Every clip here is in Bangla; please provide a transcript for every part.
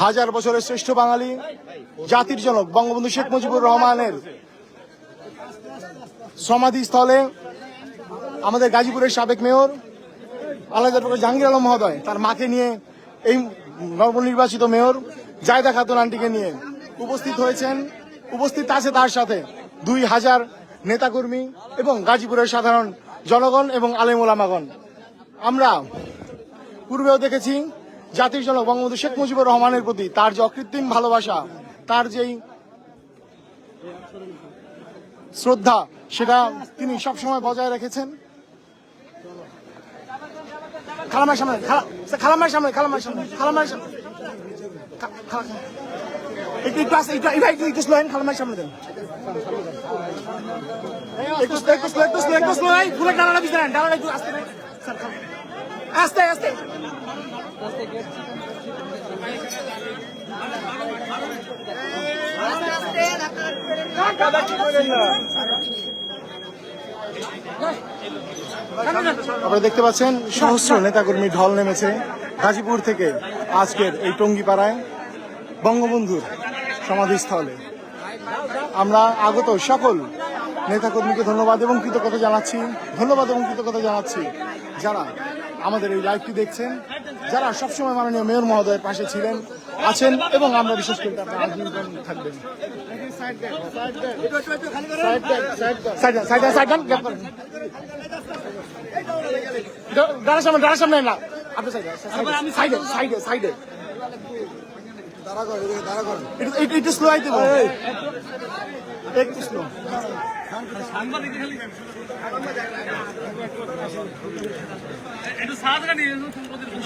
হাজার বছরের শ্রেষ্ঠ বাঙালি, জাতির জনক বঙ্গবন্ধু শেখ মুজিবুর রহমানের সমাধিস্থলে আমাদের গাজীপুরের সাবেক মেয়র আলাদা জাহাঙ্গীর আলম মহোদয় তার মাকে নিয়ে, এই নবনির্বাচিত মেয়র জায়দা খাতুন আন্টিকে নিয়ে উপস্থিত হয়েছেন। উপস্থিত আছে তার সাথে 2000 নেতাকর্মী এবং গাজীপুরের সাধারণ জনগণ এবং আলেম ওলামাগণ। আমরা পূর্বেও দেখেছি জাতির জনক বঙ্গবন্ধু শেখ মুজিবুর রহমানের প্রতি তার যে অকৃত্রিম ভালোবাসা, তার যেই শ্রদ্ধা, সেটা তিনি সবসময় বজায় রেখেছেন। খালামার সামনে, খালামার সামনে, খালামার সামনে, খালামার সামনে, একটু স্লো হেন, খালামার সামনে দেন, একটু স্লো, ফুলে ডানাটা দিতে নেন, ডানাটা একটু আস্তে আস্তে আস্তে। আপনারা দেখতে পাচ্ছেন সহস্র নেতাকর্মী ঢল নেমেছে গাজীপুর থেকে আজকের এই টঙ্গিপাড়ায় বঙ্গবন্ধুর সমাধিস্থলে। আমরা আগত সকল নেতাকর্মীকে ধন্যবাদ এবং কৃতজ্ঞতা জানাচ্ছি, যারা আমাদের এই লাইভটি দেখছেন, যারা সবসময় মাননীয় মেয়র মহোদয়ের পাশে ছিলেন, আছেন এবং আমরা বিশেষ করে আপনারা আজীবন থাকবেন। দাঁড়ার সামনে না, আপনি সাইডে একটু স্লো আইতে একটু স্লো।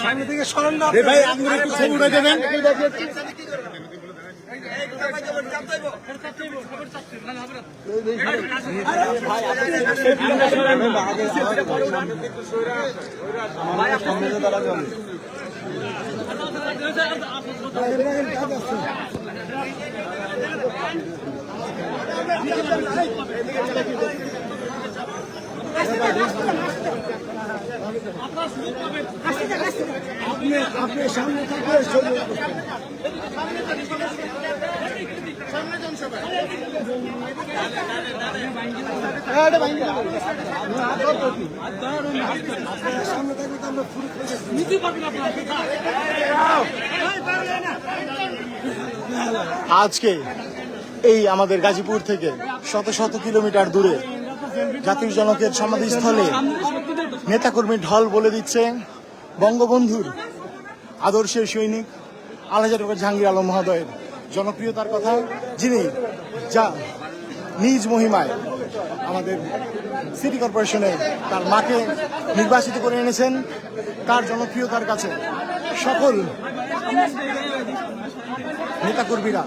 সামনে থেকে সরেন না ভাই, আমাদের একটু ছবি উঠে দেবেন। আপনি সামনে থেকে আজকে এই আমাদের গাজীপুর থেকে শত শত কিলোমিটার দূরে জাতির জনকের সমাধিস্থলে নেতাকর্মীর ঢল বলে দিচ্ছে বঙ্গবন্ধুর আদর্শের সৈনিক আলহাজ জাহাঙ্গীর আলম মহোদয়ের জনপ্রিয়তার কথা, যিনি যা নিজ মহিমায় আমাদের সিটি কর্পোরেশনে তার মাকে নির্বাচিত করে এনেছেন। তার জনপ্রিয়তার কাছে সকল নেতাকর্মীরা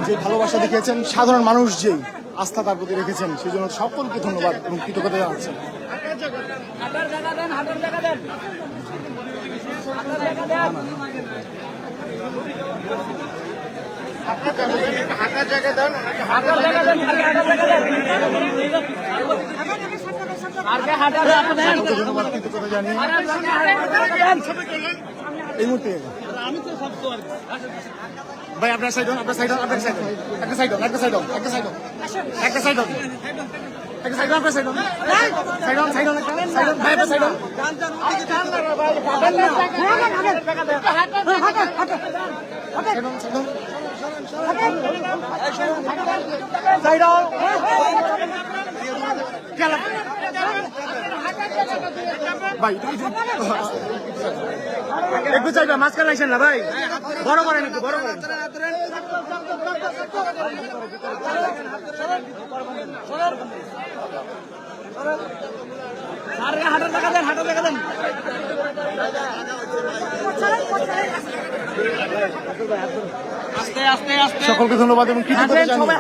যে ভালোবাসা দেখিয়েছেন, সাধারণ মানুষ যেই আস্থা তার প্রতি রেখেছেন, সেই জন্য সকলকে ধন্যবাদ এবং কৃতজ্ঞতা জানাচ্ছি। এই মুহূর্তে ভাই আপনার সাইড আপনার সাইড আপনার সাইড একটা সাইড একটা সাইড একটা সাইড একটা সাইড একটা সাইড আপনার সাইড সাইড সাইড সাইড ভাই আপনার সাইড ভাই একটু চাইবে মাঝখানে আসেন না ভাই, বড় করেন একটু বড় করেন। সকলকে ধন্যবাদ এবং কৃতজ্ঞতা জানাই।